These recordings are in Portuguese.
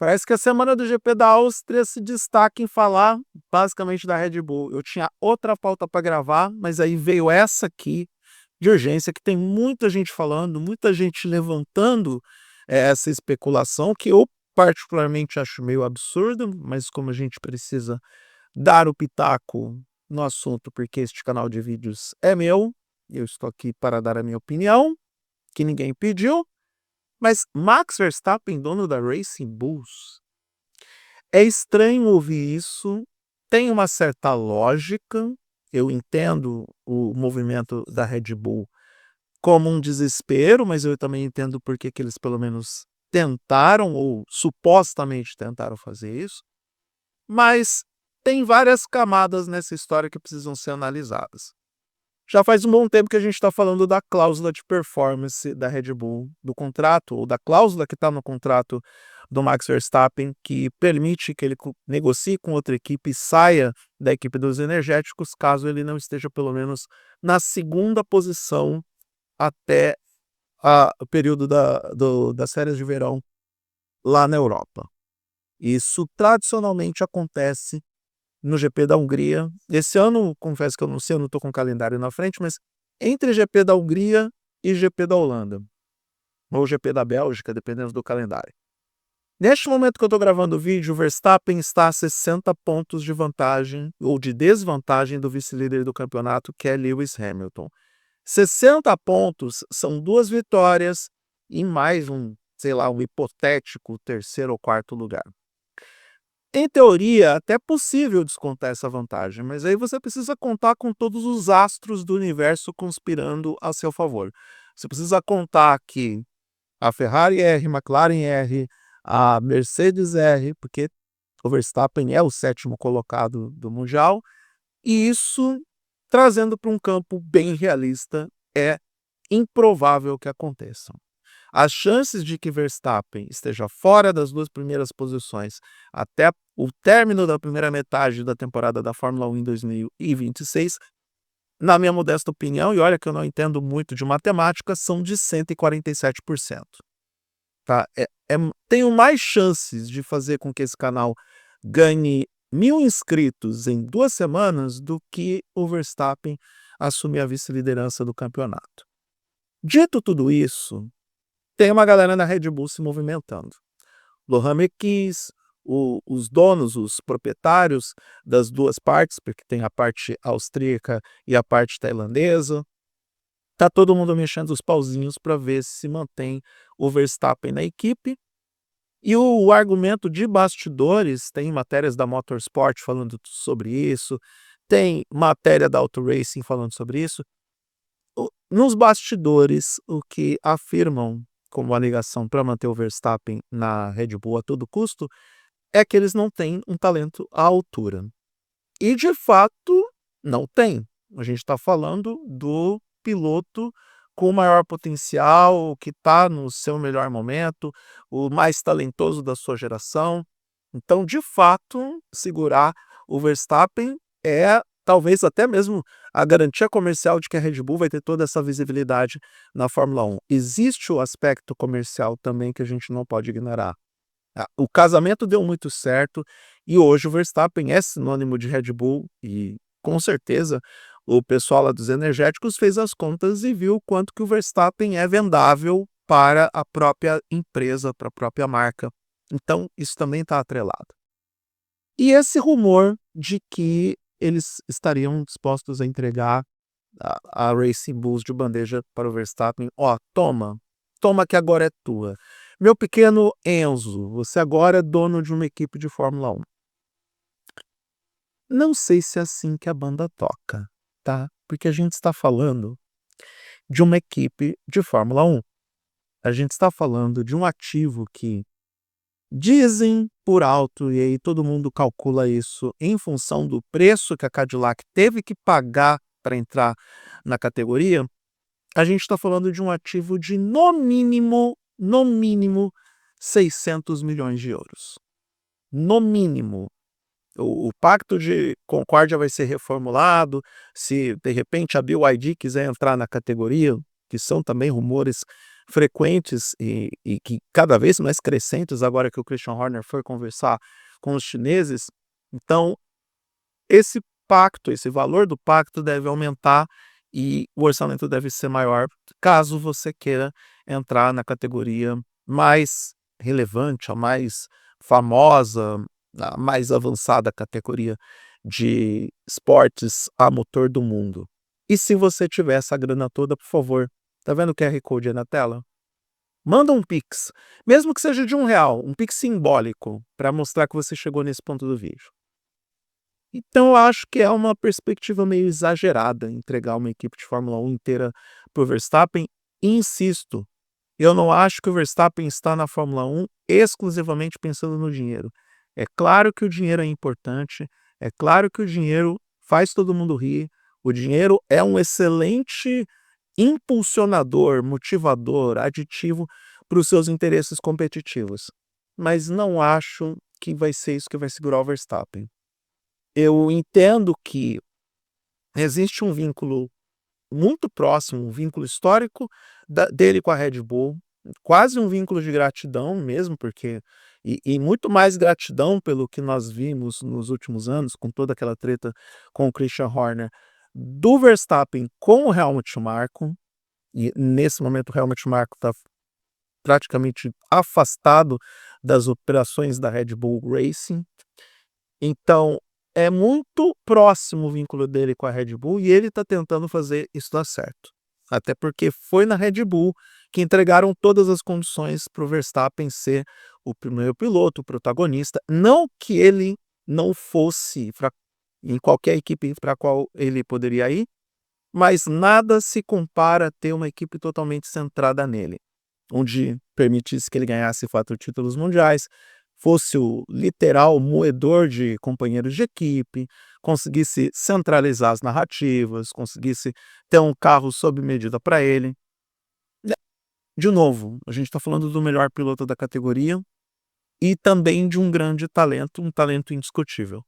Parece que a semana do GP da Áustria se destaca em falar basicamente da Red Bull. Eu tinha outra pauta para gravar, mas aí veio essa aqui de urgência, que tem muita gente falando, muita gente levantando essa especulação, que eu particularmente acho meio absurdo, mas como a gente precisa dar o pitaco no assunto, porque este canal de vídeos é meu, eu estou aqui para dar a minha opinião, que ninguém pediu. Mas Max Verstappen, dono da Racing Bulls, é estranho ouvir isso, tem uma certa lógica, eu entendo o movimento da Red Bull como um desespero, mas eu também entendo por que eles pelo menos tentaram ou supostamente tentaram fazer isso, mas tem várias camadas nessa história que precisam ser analisadas. Já faz um bom tempo que a gente está falando da cláusula de performance da Red Bull, do contrato, ou da cláusula que está no contrato do Max Verstappen, que permite que ele negocie com outra equipe e saia da equipe dos energéticos, caso ele não esteja pelo menos na segunda posição até o período das férias de verão lá na Europa. Isso tradicionalmente acontece no GP da Hungria. Esse ano, confesso que eu não sei, eu não estou com o calendário na frente, mas entre GP da Hungria e GP da Holanda, ou GP da Bélgica, dependendo do calendário. Neste momento que eu estou gravando o vídeo, o Verstappen está a 60 pontos de vantagem ou de desvantagem do vice-líder do campeonato, que é Lewis Hamilton. 60 pontos são 2 vitórias e mais sei lá, um hipotético terceiro ou quarto lugar. Em teoria, até é possível descontar essa vantagem, mas aí você precisa contar com todos os astros do universo conspirando a seu favor. Você precisa contar que a Ferrari R, a McLaren R, a Mercedes R, porque o Verstappen é o 7º colocado do Mundial, e isso, trazendo para um campo bem realista, é improvável que aconteça. As chances de que Verstappen esteja fora das 2 primeiras posições até o término da primeira metade da temporada da Fórmula 1 em 2026, na minha modesta opinião, e olha que eu não entendo muito de matemática, são de 147%. Tá? Tenho mais chances de fazer com que esse canal ganhe 1.000 inscritos em 2 semanas do que o Verstappen assumir a vice-liderança do campeonato. Dito tudo isso, tem uma galera na Red Bull se movimentando. Lohan Mekies, os donos, os proprietários das 2 partes, porque tem a parte austríaca e a parte tailandesa. Tá todo mundo mexendo os pauzinhos para ver se mantém o Verstappen na equipe. E o argumento de bastidores, tem matérias da Motorsport falando sobre isso, tem matéria da Auto Racing falando sobre isso. Nos bastidores, o que afirmam como alegação para manter o Verstappen na Red Bull a todo custo, é que eles não têm um talento à altura. E, de fato, não tem. A gente está falando do piloto com o maior potencial, que está no seu melhor momento, o mais talentoso da sua geração. Então, de fato, segurar o Verstappen é talvez até mesmo a garantia comercial de que a Red Bull vai ter toda essa visibilidade na Fórmula 1. Existe o aspecto comercial também que a gente não pode ignorar. O casamento deu muito certo e hoje o Verstappen é sinônimo de Red Bull e, com certeza, o pessoal lá dos energéticos fez as contas e viu o quanto que o Verstappen é vendável para a própria empresa, para a própria marca. Então, isso também está atrelado. E esse rumor de que eles estariam dispostos a entregar a Racing Bulls de bandeja para o Verstappen. Ó, toma que agora é tua. Meu pequeno Enzo, você agora é dono de uma equipe de Fórmula 1. Não sei se é assim que a banda toca, tá? Porque a gente está falando de uma equipe de Fórmula 1. A gente está falando de um ativo que dizem por alto, e aí todo mundo calcula isso em função do preço que a Cadillac teve que pagar para entrar na categoria. A gente está falando de um ativo de no mínimo 600 milhões de euros. No mínimo. O pacto de Concórdia vai ser reformulado. Se de repente a BYD quiser entrar na categoria, que são também rumores frequentes e que cada vez mais crescentes agora que o Christian Horner foi conversar com os chineses. Então, esse pacto, esse valor do pacto deve aumentar e o orçamento deve ser maior, caso você queira entrar na categoria mais relevante, a mais famosa, a mais avançada categoria de esportes a motor do mundo. E se você tiver essa grana toda, por favor, tá vendo o QR Code aí na tela? Manda um Pix, mesmo que seja de R$ 1, um Pix simbólico, para mostrar que você chegou nesse ponto do vídeo. Então eu acho que é uma perspectiva meio exagerada entregar uma equipe de Fórmula 1 inteira para o Verstappen. E insisto, eu não acho que o Verstappen está na Fórmula 1 exclusivamente pensando no dinheiro. É claro que o dinheiro é importante, é claro que o dinheiro faz todo mundo rir, o dinheiro é um excelente impulsionador, motivador, aditivo para os seus interesses competitivos. Mas não acho que vai ser isso que vai segurar o Verstappen. Eu entendo que existe um vínculo muito próximo, um vínculo histórico dele com a Red Bull, quase um vínculo de gratidão mesmo, porque e muito mais gratidão pelo que nós vimos nos últimos anos, com toda aquela treta com o Christian Horner, do Verstappen com o Helmut Marko, e nesse momento o Helmut Marko está praticamente afastado das operações da Red Bull Racing. Então, é muito próximo o vínculo dele com a Red Bull e ele está tentando fazer isso dar certo. Até porque foi na Red Bull que entregaram todas as condições para o Verstappen ser o primeiro piloto, o protagonista. Não que ele não fosse em qualquer equipe para a qual ele poderia ir, mas nada se compara a ter uma equipe totalmente centrada nele, onde permitisse que ele ganhasse 4 títulos mundiais, fosse o literal moedor de companheiros de equipe, conseguisse centralizar as narrativas, conseguisse ter um carro sob medida para ele. De novo, a gente está falando do melhor piloto da categoria e também de um grande talento, um talento indiscutível.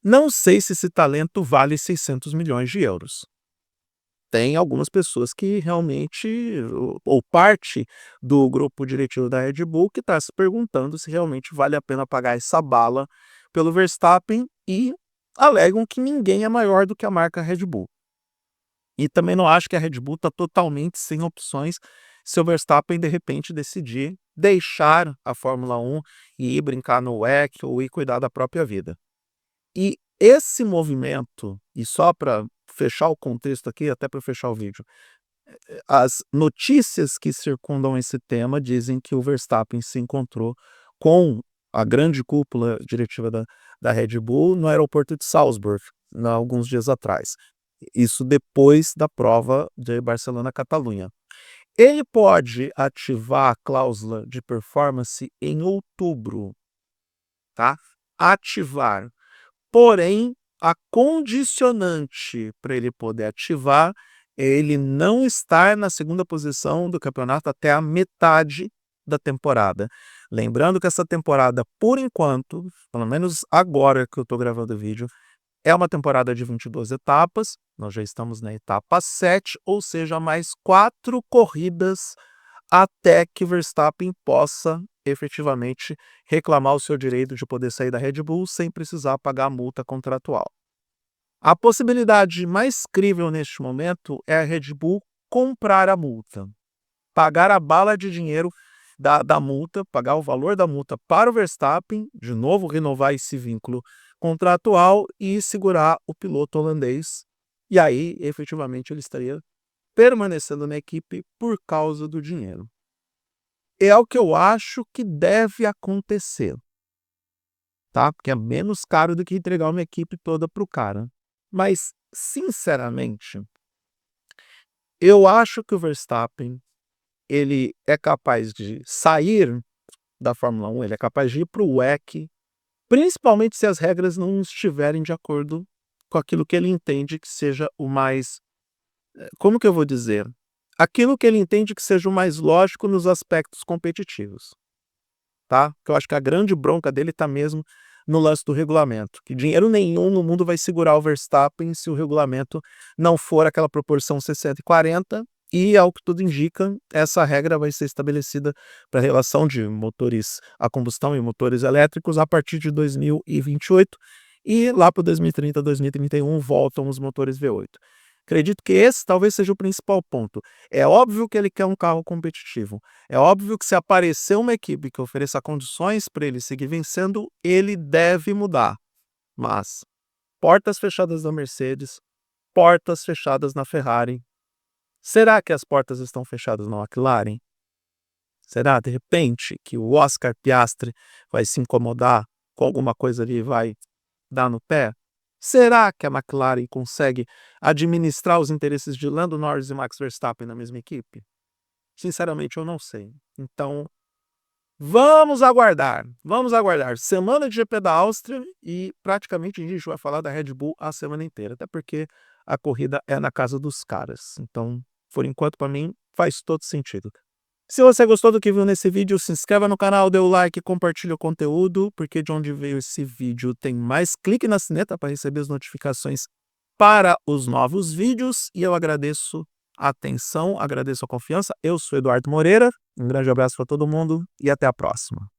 Não sei se esse talento vale 600 milhões de euros. Tem algumas pessoas que realmente, ou parte do grupo diretivo da Red Bull, que está se perguntando se realmente vale a pena pagar essa bala pelo Verstappen e alegam que ninguém é maior do que a marca Red Bull. E também não acho que a Red Bull está totalmente sem opções se o Verstappen de repente decidir deixar a Fórmula 1 e ir brincar no WEC ou ir cuidar da própria vida. E esse movimento, e só para fechar o contexto aqui, até para fechar o vídeo, as notícias que circundam esse tema dizem que o Verstappen se encontrou com a grande cúpula diretiva da Red Bull no aeroporto de Salzburg, alguns dias atrás. Isso depois da prova de Barcelona-Catalunha. Ele pode ativar a cláusula de performance em outubro, tá? Ativar. Porém, a condicionante para ele poder ativar é ele não estar na segunda posição do campeonato até a metade da temporada. Lembrando que essa temporada, por enquanto, pelo menos agora que eu estou gravando o vídeo, é uma temporada de 22 etapas, nós já estamos na etapa 7, ou seja, mais 4 corridas até que Verstappen possa efetivamente reclamar o seu direito de poder sair da Red Bull sem precisar pagar a multa contratual. A possibilidade mais crível neste momento é a Red Bull comprar a multa, pagar a bala de dinheiro da multa, pagar o valor da multa para o Verstappen, de novo renovar esse vínculo contratual e segurar o piloto holandês. E aí, efetivamente, ele estaria permanecendo na equipe por causa do dinheiro. É o que eu acho que deve acontecer, tá? Porque é menos caro do que entregar uma equipe toda para o cara. Mas, sinceramente, eu acho que o Verstappen ele é capaz de sair da Fórmula 1, ele é capaz de ir para o WEC, principalmente se as regras não estiverem de acordo com aquilo que ele entende que seja o mais, como que eu vou dizer? Aquilo que ele entende que seja o mais lógico nos aspectos competitivos, tá? Que eu acho que a grande bronca dele está mesmo no lance do regulamento, que dinheiro nenhum no mundo vai segurar o Verstappen se o regulamento não for aquela proporção 60 e 40, e, ao que tudo indica, essa regra vai ser estabelecida para a relação de motores a combustão e motores elétricos a partir de 2028, e lá para 2030, 2031 voltam os motores V8. Acredito que esse talvez seja o principal ponto. É óbvio que ele quer um carro competitivo. É óbvio que, se aparecer uma equipe que ofereça condições para ele seguir vencendo, ele deve mudar. Mas portas fechadas da Mercedes, portas fechadas na Ferrari. Será que as portas estão fechadas na McLaren? Será, de repente, que o Oscar Piastri vai se incomodar com alguma coisa ali e vai dar no pé? Será que a McLaren consegue administrar os interesses de Lando Norris e Max Verstappen na mesma equipe? Sinceramente, eu não sei. Então, vamos aguardar. Vamos aguardar. Semana de GP da Áustria e praticamente a gente vai falar da Red Bull a semana inteira, até porque a corrida é na casa dos caras. Então, por enquanto, para mim, faz todo sentido. Se você gostou do que viu nesse vídeo, se inscreva no canal, dê o like, compartilhe o conteúdo, porque de onde veio esse vídeo tem mais. Clique na sineta para receber as notificações para os novos vídeos, e eu agradeço a atenção, agradeço a confiança. Eu sou Eduardo Moreira, um grande abraço para todo mundo e até a próxima.